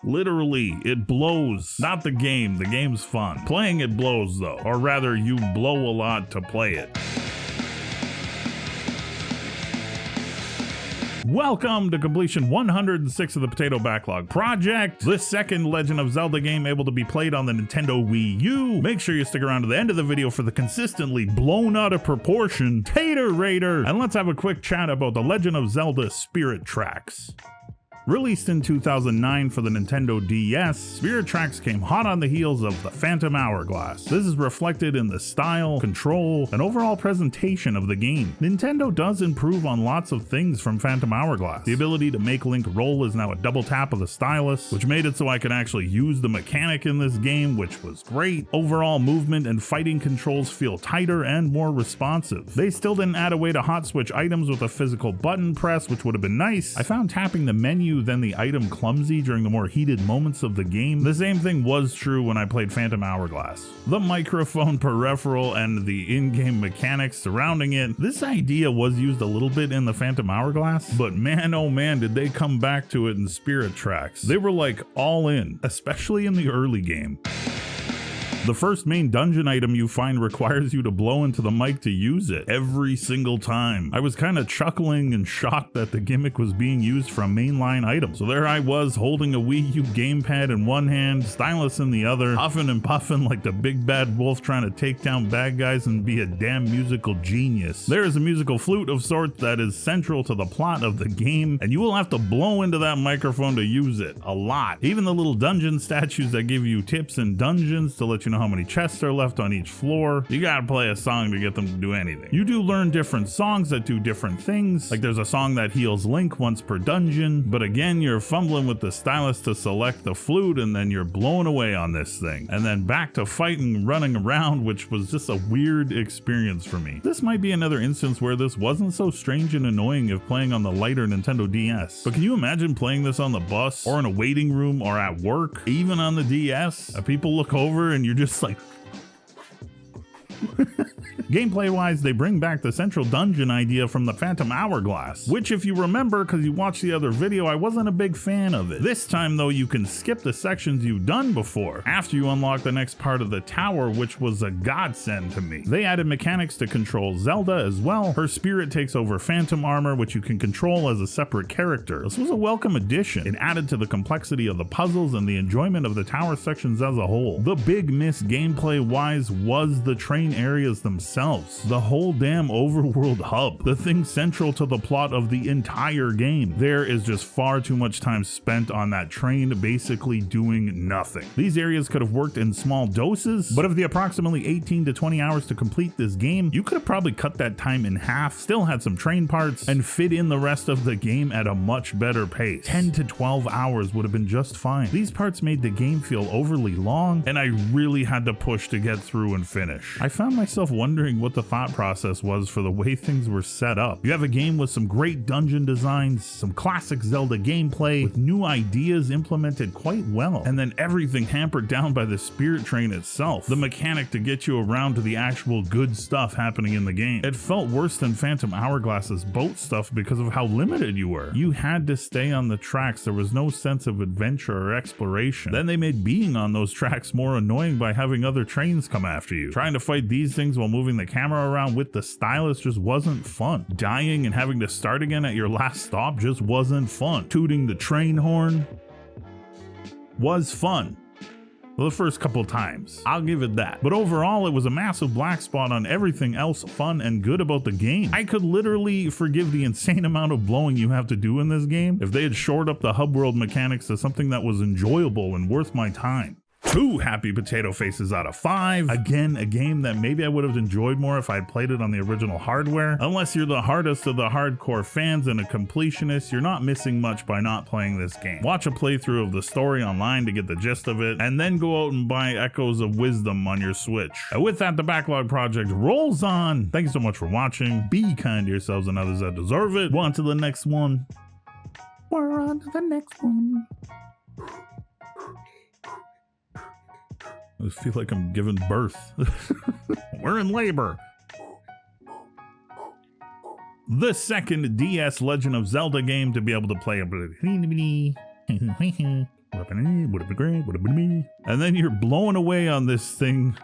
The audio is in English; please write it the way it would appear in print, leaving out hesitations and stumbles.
Literally, it blows. Not the game. The game's fun. Playing it blows though. Or rather, you blow a lot to play it. Welcome to completion 106 of the Potato Backlog Project, the second Legend of Zelda game able to be played on the Nintendo Wii U. Make sure you stick around to the end of the video for the consistently blown out of proportion Tater Raider. And let's have a quick chat about the Legend of Zelda Spirit Tracks. Released in 2009 for the Nintendo DS, Spirit Tracks came hot on the heels of the Phantom Hourglass. This is reflected in the style, control, and overall presentation of the game. Nintendo does improve on lots of things from Phantom Hourglass. The ability to make Link roll is now a double tap of the stylus, which made it so I could actually use the mechanic in this game, which was great. Overall movement and fighting controls feel tighter and more responsive. They still didn't add a way to hot switch items with a physical button press, which would have been nice. I found tapping the menu then the item clumsy during the more heated moments of the game. The same thing was true when I played Phantom Hourglass. The microphone peripheral and the in-game mechanics surrounding it, this idea was used a little bit in the Phantom Hourglass, but man oh man did they come back to it in Spirit Tracks. They were like all in, especially in the early game. The first main dungeon item you find requires you to blow into the mic to use it every single time. I was kind of chuckling and shocked that the gimmick was being used for a mainline item. So there I was holding a Wii U gamepad in one hand, stylus in the other, huffing and puffing like the big bad wolf trying to take down bad guys and be a damn musical genius. There is a musical flute of sorts that is central to the plot of the game, and you will have to blow into that microphone to use it a lot. Even the little dungeon statues that give you tips in dungeons to let you know how many chests are left on each floor. You gotta play a song to get them to do anything. You do learn different songs that do different things. Like there's a song that heals Link once per dungeon, but again, you're fumbling with the stylus to select the flute and then you're blown away on this thing. And then back to fighting, running around, which was just a weird experience for me. This might be another instance where this wasn't so strange and annoying if playing on the lighter Nintendo DS. But can you imagine playing this on the bus or in a waiting room or at work, even on the DS? People look over and you're just like Gameplay wise, they bring back the central dungeon idea from the Phantom Hourglass, which if you remember because you watched the other video, I wasn't a big fan of it. This time though, you can skip the sections you've done before after you unlock the next part of the tower, which was a godsend to me. They added mechanics to control Zelda as well. Her spirit takes over Phantom armor, which you can control as a separate character. This was a welcome addition. It added to the complexity of the puzzles and the enjoyment of the tower sections as a whole. The big miss gameplay wise was the train areas themselves. The whole damn overworld hub, the thing central to the plot of the entire game. There is just far too much time spent on that train basically doing nothing. These areas could have worked in small doses, but of the approximately 18 to 20 hours to complete this game, you could have probably cut that time in half, still had some train parts, and fit in the rest of the game at a much better pace. 10 to 12 hours would have been just fine. These parts made the game feel overly long, and I really had to push to get through and finish. I found myself wondering what the thought process was for the way things were set up. You have a game with some great dungeon designs, some classic Zelda gameplay, with new ideas implemented quite well, and then everything hampered down by the spirit train itself, the mechanic to get you around to the actual good stuff happening in the game. It felt worse than Phantom Hourglass's boat stuff because of how limited you were. You had to stay on the tracks. There was no sense of adventure or exploration. Then they made being on those tracks more annoying by having other trains come after you. Trying to fight these things while moving the camera around with the stylus just wasn't fun. Dying and having to start again at your last stop just wasn't fun. Tooting the train horn was fun. Well, the first couple times, I'll give it that. But overall, it was a massive black spot on everything else fun and good about the game. I could literally forgive the insane amount of blowing you have to do in this game if they had shored up the hub world mechanics to something that was enjoyable and worth my time. 2 happy potato faces out of 5. Again, a game that maybe I would have enjoyed more if I had played it on the original hardware. Unless you're the hardest of the hardcore fans and a completionist, you're not missing much by not playing this game. Watch a playthrough of the story online to get the gist of it, and then go out and buy Echoes of Wisdom on your Switch. And with that, the Backlog Project rolls on. Thank you so much for watching. Be kind to yourselves and others that deserve it. On to the next one. We're on to the next one. I feel like I'm giving birth. We're in labor. The second DS Legend of Zelda game to be able to play. Would have been great, would have been me. And then you're blowing away on this thing